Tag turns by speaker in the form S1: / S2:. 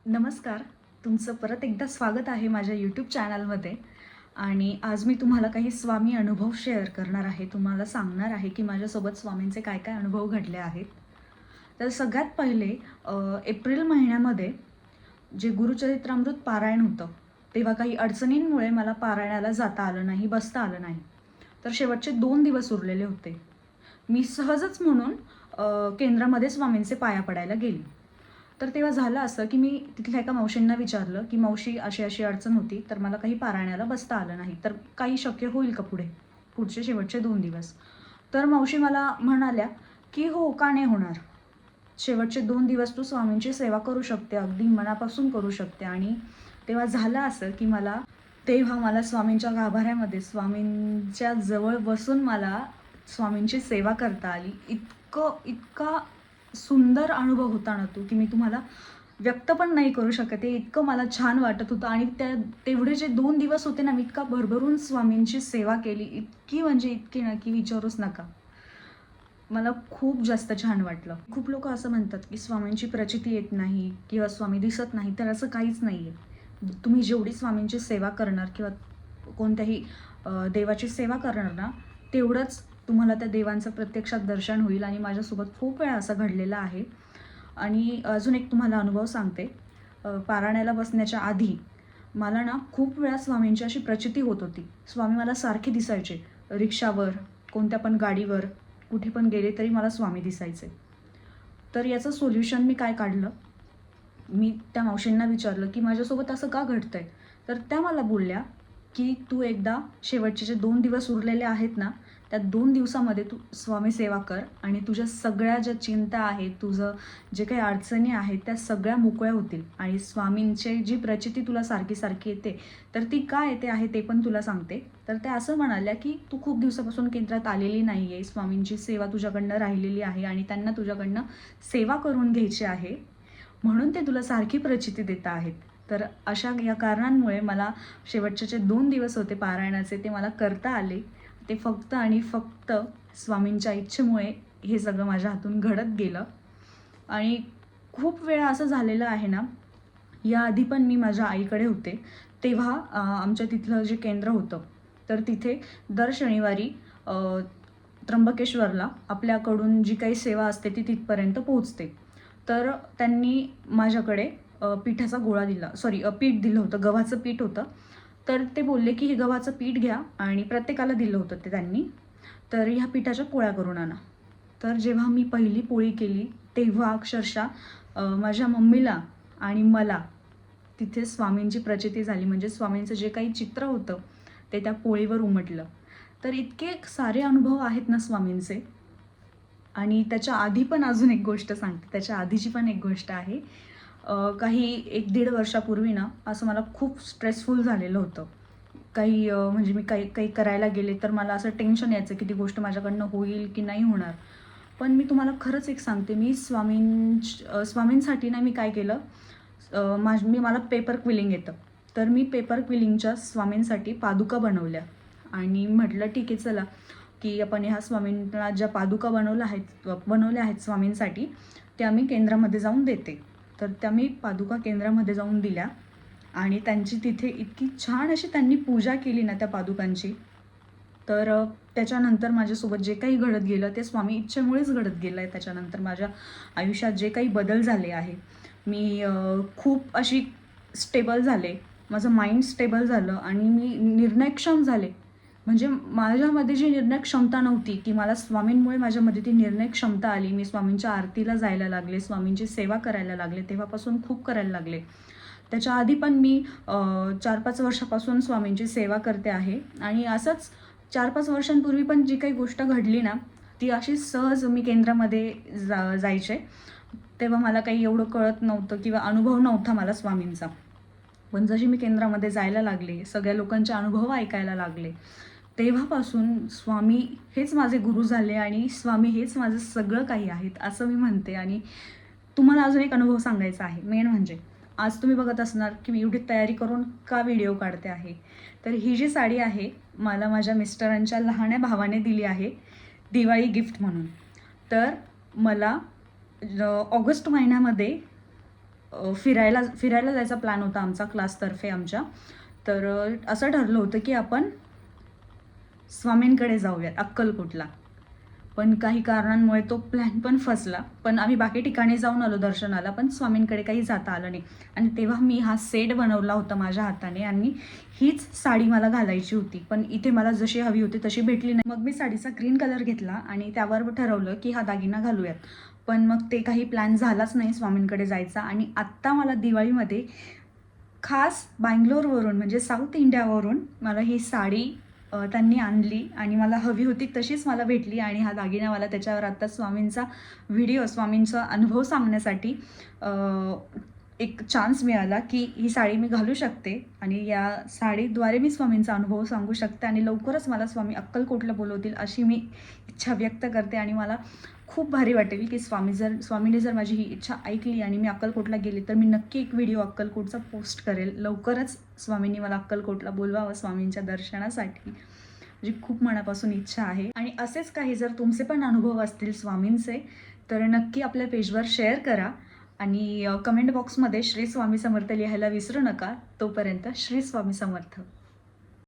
S1: नमस्कार. तुमचं परत एकदा स्वागत आहे माझ्या यूट्यूब चॅनलमध्ये. आणि आज मी तुम्हाला काही स्वामी अनुभव शेअर करणार आहे. तुम्हाला सांगणार आहे की माझ्यासोबत स्वामींचे काय काय अनुभव घडले आहेत. तर सगळ्यात पहिले एप्रिल महिन्यामध्ये जे गुरुचरित्रामृत पारायण होतं, तेव्हा काही अडचणींमुळे मला पारायणाला जाता आलं नाही, बसता आलं नाही. तर शेवटचे 2 दिवस उरलेले होते. मी सहजच म्हणून केंद्रामध्ये स्वामींचे पाया पडायला गेली. तर तेव्हा झालं असं, की मी तिथल्या एका मावशींना विचारलं, की "मावशी, अशी-अशी अडचण होती, तर मला काही पारायणाला बसता आलं नाही. तर काही शक्य होईल का पुढे? पुढचे शेवटचे 2 दिवस?" तर मावशी मला म्हणाल्या, की "हो, का नाही होणार? शेवटचे 2 दिवस तू स्वामींची सेवा करू शकते, अगदी मनापासून करू शकते." आणि तेव्हा झालं असं, की तेव्हा मला स्वामींच्या गाभाऱ्यामध्ये, स्वामींच्या जवळ बसून मला स्वामींची सेवा करता आली. इतका सुंदर अनुभव होता ना तो, की मी तुम्हाला व्यक्त पण नाही करू शकत आहे. इतकं मला छान वाटत होतं आणि तेवढे जे 2 दिवस होते ना, मी इतका भरभरून स्वामींची सेवा केली. इतकी म्हणजे इतकी ना, की विचारूच नका. मला खूप जास्त छान वाटलं. खूप लोकं असं म्हणतात, की स्वामींची प्रचिती येत नाही किंवा स्वामी दिसत नाही, तर असं काहीच नाही आहे. तुम्ही जेवढी स्वामींची सेवा करणार किंवा कोणत्याही देवाची सेवा करणार ना, तेवढंच तुम्हाला त्या देवांचं प्रत्यक्षात दर्शन होईल. आणि माझ्यासोबत खूप वेळा असं घडलेलं आहे. आणि अजून एक तुम्हाला अनुभव सांगते. पारायणाला बसण्याच्या आधी मला ना खूप वेळा स्वामींची अशी प्रचिती होत होती. स्वामी मला सारखे दिसायचे. रिक्षावर, कोणत्या पण गाडीवर, कुठे पण गेले तरी मला स्वामी दिसायचे. तर याचं सोल्युशन मी काय काढलं, मी त्या मावशींना विचारलं, की "माझ्यासोबत असं का घडतंय?" तर त्या मला बोलल्या, की "तू एकदा शेवटचे जे 2 दिवस उरलेले आहेत ना, त्या 2 दिवसामध्ये तू स्वामी सेवा कर आणि तुझ्या सगळ्या ज्या चिंता आहेत, तुझं जे काही अडचणी आहेत, त्या सगळ्या मोकळ्या होतील. आणि स्वामींची जी प्रचिती तुला सारखी-सारखी येते, तर ती का येते आहे ते पण तुला सांगते." तर त्या असं म्हणाल्या, की "तू खूप दिवसापासून केंद्रात आलेली नाही आहे. स्वामींची सेवा तुझ्याकडनं राहिलेली आहे आणि त्यांना तुझ्याकडनं सेवा करून घ्यायची आहे. म्हणून ते तुला सारखी प्रचिती देत आहेत." तर अशा या कारणांमुळे मला शेवटचे जे 2 दिवस होते पारायणाचे, ते मला करता आले. ते फक्त आणि फक्त स्वामींच्या इच्छेमुळे हे सगळं माझ्या हातून घडत गेलं. आणि खूप वेळा असं झालेलं आहे ना, याआधी पण मी माझ्या आईकडे होते, तेव्हा आमच्या तिथलं जे केंद्र होतं, तर तिथे दर शनिवारी अ, त्र्यंबकेश्वरला आपल्याकडून जी काही सेवा असते ती तिथपर्यंत पोहोचते. तर त्यांनी माझ्याकडे पिठाचा गोळा दिला, सॉरी, पीठ दिलं होतं, गव्हाचं पीठ होतं. तर ते बोलले, की "हे गव्हाचं पीठ घ्या." आणि प्रत्येकाला दिलं होतं ते त्यांनी. तर ह्या पिठाच्या पोळ्या करून आणा. तर जेव्हा मी पहिली पोळी केली, तेव्हा अक्षरशः माझ्या मम्मीला आणि मला तिथे स्वामींची प्रचिती झाली. म्हणजे स्वामींचं जे काही चित्र होतं, ते त्या पोळीवर उमटलं. तर इतके सारे अनुभव आहेत ना स्वामींचे. आणि त्याच्या आधी पण अजून एक गोष्ट सांगते. त्याच्या आधीची पण एक गोष्ट आहे. काही 1-1.5 वर्षापूर्वी ना, असं मला खूप स्ट्रेसफुल झालेलं होतं. म्हणजे मी काही काही करायला गेले, तर मला असं टेन्शन यायचं, की ती गोष्ट माझ्याकडनं होईल की नाही होणार. पण मी तुम्हाला खरंच एक सांगते, मी स्वामींसाठी ना मी काय केलं, मला पेपर क्विलिंग येतं. तर मी पेपर क्विलिंगच्या स्वामींसाठी पादुका बनवल्या. आणि म्हटलं ठीक आहे चला, की आपण ह्या स्वामींना ज्या पादुका बनवल्या आहेत स्वामींसाठी, त्या मी केंद्रामध्ये जाऊन देते. तर त्या मी पादुका केंद्रामध्ये जाऊन दिल्या. आणि त्यांची तिथे इतकी छान अशी त्यांनी पूजा केली ना त्या पादुकांची. तर त्याच्यानंतर माझ्यासोबत जे काही घडत गेलं, ते स्वामी इच्छेमुळेच घडत गेलं आहे. त्याच्यानंतर माझ्या आयुष्यात जे काही बदल झाले आहे, मी खूप अशी स्टेबल झाले. माझं माइंड स्टेबल झालं आणि मी निर्णयक्षम झाले. म्हणजे माझ्यामध्ये जी निर्णय क्षमता नव्हती, की मला स्वामींमुळे माझ्यामध्ये ती निर्णय क्षमता आली. मी स्वामींच्या आरतीला जायला लागले, स्वामींची सेवा करायला लागले, तेव्हापासून खूप करायला लागले. त्याच्या आधी पण मी 4-5 वर्षापासून स्वामींची सेवा करते आहे. आणि असंच 4-5 वर्षांपूर्वी पण जी काही गोष्ट घडली ना, ती अशी सहज मी केंद्रामध्ये जायचे. तेव्हा मला काही एवढं कळत नव्हतं किंवा अनुभव नव्हता मला स्वामींचा. पण जशी मी केंद्रामध्ये जायला लागले, सगळ्या लोकांचे अनुभव ऐकायला लागले, तेव्हापासून स्वामी हेच माझे गुरु झाले आणि स्वामी हेच माझं सगळं काही आहेत, असं मी म्हणते. आणि तुम्हाला अजून एक अनुभव सांगायचा आहे. मेन म्हणजे आज तुम्ही बघत असणार, की मी एवढी तयारी करून का व्हिडिओ काढते आहे. तर ही जी साडी आहे, मला माझ्या मिस्टरांच्या लहान्या भावाने दिली आहे, दिवाळी गिफ्ट म्हणून. तर मला ऑगस्ट महिन्यामध्ये फिरायला जायचा प्लॅन होता आमचा क्लासतर्फे आमच्या. तर असं ठरलं होतं की आपण स्वामींकडे जाऊयात अक्कलकोटला. पण काही कारणांमुळे तो प्लॅन पण फसला. पण आम्ही बाकी ठिकाणी जाऊन आलो दर्शनाला, पण स्वामींकडे काही जाता आलं नाही. आणि तेव्हा मी हा सेट बनवला होता माझ्या हाताने आणि हीच साडी मला घालायची होती. पण इथे मला जशी हवी होती तशी भेटली नाही. मग मी साडीचा ग्रीन कलर घेतला आणि त्यावर ठरवलं की हा दागिना घालूयात. पण मग ते काही प्लॅन झालाच नाही स्वामींकडे जायचा. आणि आत्ता मला दिवाळीमध्ये खास बँगलोरवरून म्हणजे साऊथ इंडियावरून मला ही साडी त्यांनी आणली आणि मला हवी होती तशीच मला भेटली. आणि हा दागिना मला त्याच्यावर आत्ता स्वामींचा व्हिडिओ, स्वामींचा अनुभव सांगण्यासाठी एक चान्स मिळाला की ही साडी मी घालू शकते आणि या साडीद्वारे मी स्वामींचा अनुभव सांगू शकते. आणि लवकरच मला स्वामी अक्कलकोटला बोलवतील अशी मी इच्छा व्यक्त करते. आणि मला खूप भारी वाटेल की स्वामीने जर माझी ही इच्छा ऐकली आणि मी अक्कलकोटला गेली तर मी नक्की एक व्हिडिओ अक्कलकोटचा पोस्ट करेल. लवकरच स्वामींनी मला अक्कलकोटला बोलवावं स्वामींच्या दर्शनासाठी. माझी खूप मनापासून इच्छा आहे. आणि असेच काही जर तुमचे पण अनुभव असतील स्वामींचे तर नक्की आपल्या पेजवर शेअर करा. आणि कमेंट बॉक्समध्ये श्री स्वामी समर्थ लिहायला विसरू नका. तोपर्यंत श्री स्वामी समर्थ.